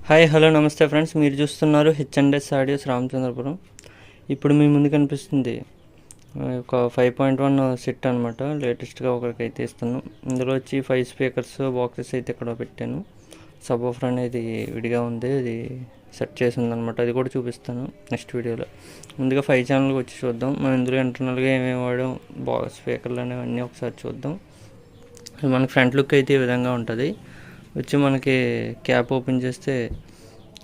Hi hello నమస్తే friends, మీరు చూస్తున్నారు హెచ్ఎండ్ఎస్ ఆడియోస్ రామచంద్రపురం. ఇప్పుడు మీ ముందు కనిపిస్తుంది ఒక 5.1 సెట్ అనమాట. లేటెస్ట్గా ఒకరికైతే ఇస్తున్నాను. ఇందులో వచ్చి 5 స్పీకర్స్ బాక్సెస్ అయితే ఇక్కడ పెట్టాను. సబ్వూఫర్ అనేది విడిగా ఉంది, అది సెట్ చేసి ఉందన్నమాట. అది కూడా చూపిస్తాను నెక్స్ట్ వీడియోలో. ముందుగా 5 ఛానల్కి వచ్చి చూద్దాం. మనం ఇందులో ఇంటర్నల్గా ఏమేమి వాడాం, స్పీకర్లు అనేవి అన్నీ ఒకసారి చూద్దాం. మనకి ఫ్రంట్ లుక్ అయితే ఈ విధంగా ఉంటుంది. వచ్చి మనకి క్యాప్ ఓపెన్ చేస్తే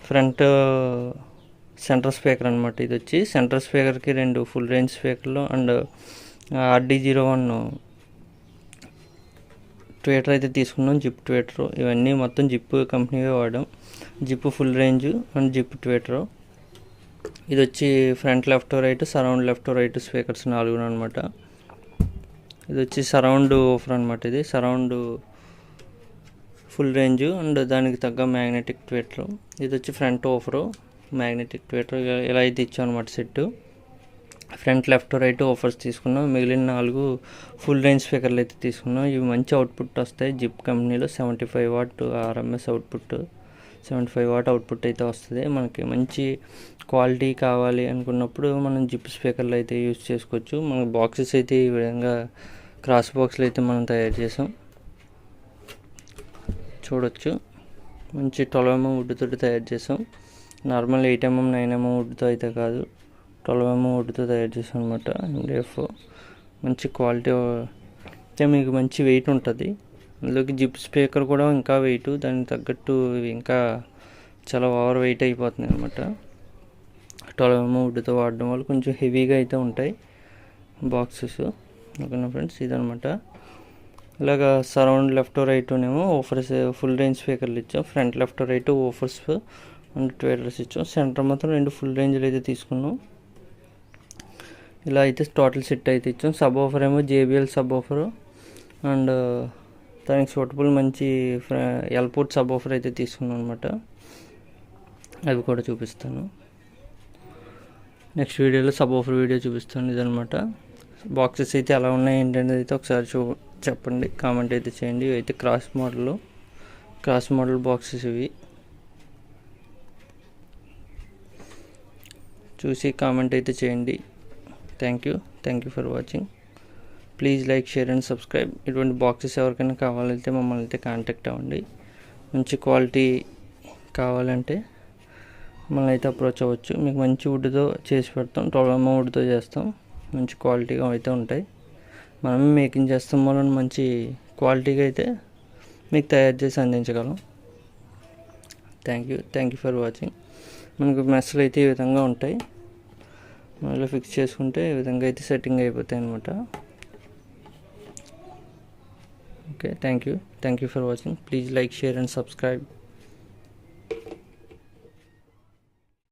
ఫ్రంట్ సెంటర్ స్పీకర్ అనమాట. ఇది వచ్చి సెంటర్ స్పీకర్కి 2 ఫుల్ రేంజ్ స్పీకర్లు అండ్ RD01 ట్వీటర్ అయితే తీసుకున్నాం, జిప్ ట్వీటర్. ఇవన్నీ మొత్తం జిప్ కంపెనీవే వాడాం. Zip full range and zip tweeter. ఇది వచ్చి front left right, surround left right speakers 4 అనమాట. ఇది వచ్చి సరౌండ్ ఓఫర్ అనమాట. ఇది సరౌండ్ ఫుల్ రేంజ్ అండ్ దానికి తగ్గ మ్యాగ్నెటిక్ ట్వీటర్. ఇది వచ్చి ఫ్రంట్ ఓఫరు, మ్యాగ్నెటిక్ ట్వీటర్. ఇలా అయితే ఇచ్చాం అనమాట set. Front left right woofers తీసుకున్నాం. మిగిలిన 4 ఫుల్ రేంజ్ స్పీకర్లు అయితే తీసుకున్నాం. ఇవి మంచి అవుట్పుట్ వస్తాయి. జిప్ కంపెనీలో 75 what RMS output, 75 what output అయితే వస్తుంది. మనకి మంచి క్వాలిటీ కావాలి అనుకున్నప్పుడు మనం జిప్ స్పీకర్లు అయితే యూజ్ చేసుకోవచ్చు. మన బాక్సెస్ అయితే ఈ విధంగా క్రాస్ బాక్స్లు అయితే మనం తయారు చేసాం, చూడొచ్చు. మంచి 12mm వుడ్తో తయారు చేసాం. నార్మల్ 8mm 9mm వుడ్తో అయితే కాదు, 12mm వుడ్తో తయారు చేసాం అనమాట. MDF మంచి క్వాలిటీ అయితే మీకు మంచి వెయిట్ ఉంటుంది. అందులోకి జిప్ స్పీకర్ కూడా ఇంకా వెయిట్, దానికి తగ్గట్టు ఇవి ఇంకా చాలా ఓవర్ వెయిట్ అయిపోతున్నాయి అనమాట. 12mm వుడ్తో వాడడం వల్ల కొంచెం హెవీగా అయితే ఉంటాయి బాక్సెస్. ఓకేనా ఫ్రెండ్స్, ఇదనమాట. ఇలాగా సరౌండ్ లెఫ్ట్ రైట్ ఏమో ఓఫర్స్ ఫుల్ రేంజ్ స్పీకర్లు ఇచ్చాం. Front left right woofers and tweeters ఇచ్చాం. సెంటర్ మాత్రం 2 ఫుల్ రేంజ్లు అయితే తీసుకున్నాం. ఇలా అయితే టోటల్ సెట్ అయితే ఇచ్చాం. సబ్ ఆఫర్ ఏమో JBL సబ్ ఆఫర్ అండ్ దానికి సూటబుల్ మంచి ఎల్పోర్ట్ సబ్ ఆఫర్ అయితే తీసుకున్నాం అనమాట. అవి కూడా చూపిస్తాను నెక్స్ట్ వీడియోలో. సబ్ ఆఫర్ వీడియో చూపిస్తాను. ఇదనమాట. బాక్సెస్ అయితే ఎలా ఉన్నాయి ఏంటనేది అయితే ఒకసారి చెప్పండి, కామెంట్ అయితే చేయండి. ఇవి అయితే క్రాస్ మోడల్ బాక్సెస్. ఇవి చూసి కామెంట్ అయితే చేయండి. Thank you for watching. Please like, share and subscribe. ఇటువంటి బాక్సెస్ ఎవరికైనా కావాలంటే మమ్మల్ని అయితే కాంటాక్ట్ అవ్వండి. మంచి క్వాలిటీ కావాలంటే మమ్మల్ని అయితే అప్రోచ్ అవ్వచ్చు. మీకు మంచి వుడ్తో చేసి పెడతాం. 12mm వుడ్తో చేస్తాం. మంచి క్వాలిటీగా అయితే ఉంటాయి. మనమే మేకింగ్ చేస్తాం వల్ల మంచి క్వాలిటీగా అయితే మీకు తయారు చేసి అందించగలం. Thank you for watching. మనకు మెస్లు అయితే ఈ విధంగా ఉంటాయి. మనలో ఫిక్స్ చేసుకుంటే ఈ విధంగా అయితే సెట్టింగ్ అయిపోతాయి అన్నమాట. Okay, thank you for watching. Please like, share and subscribe.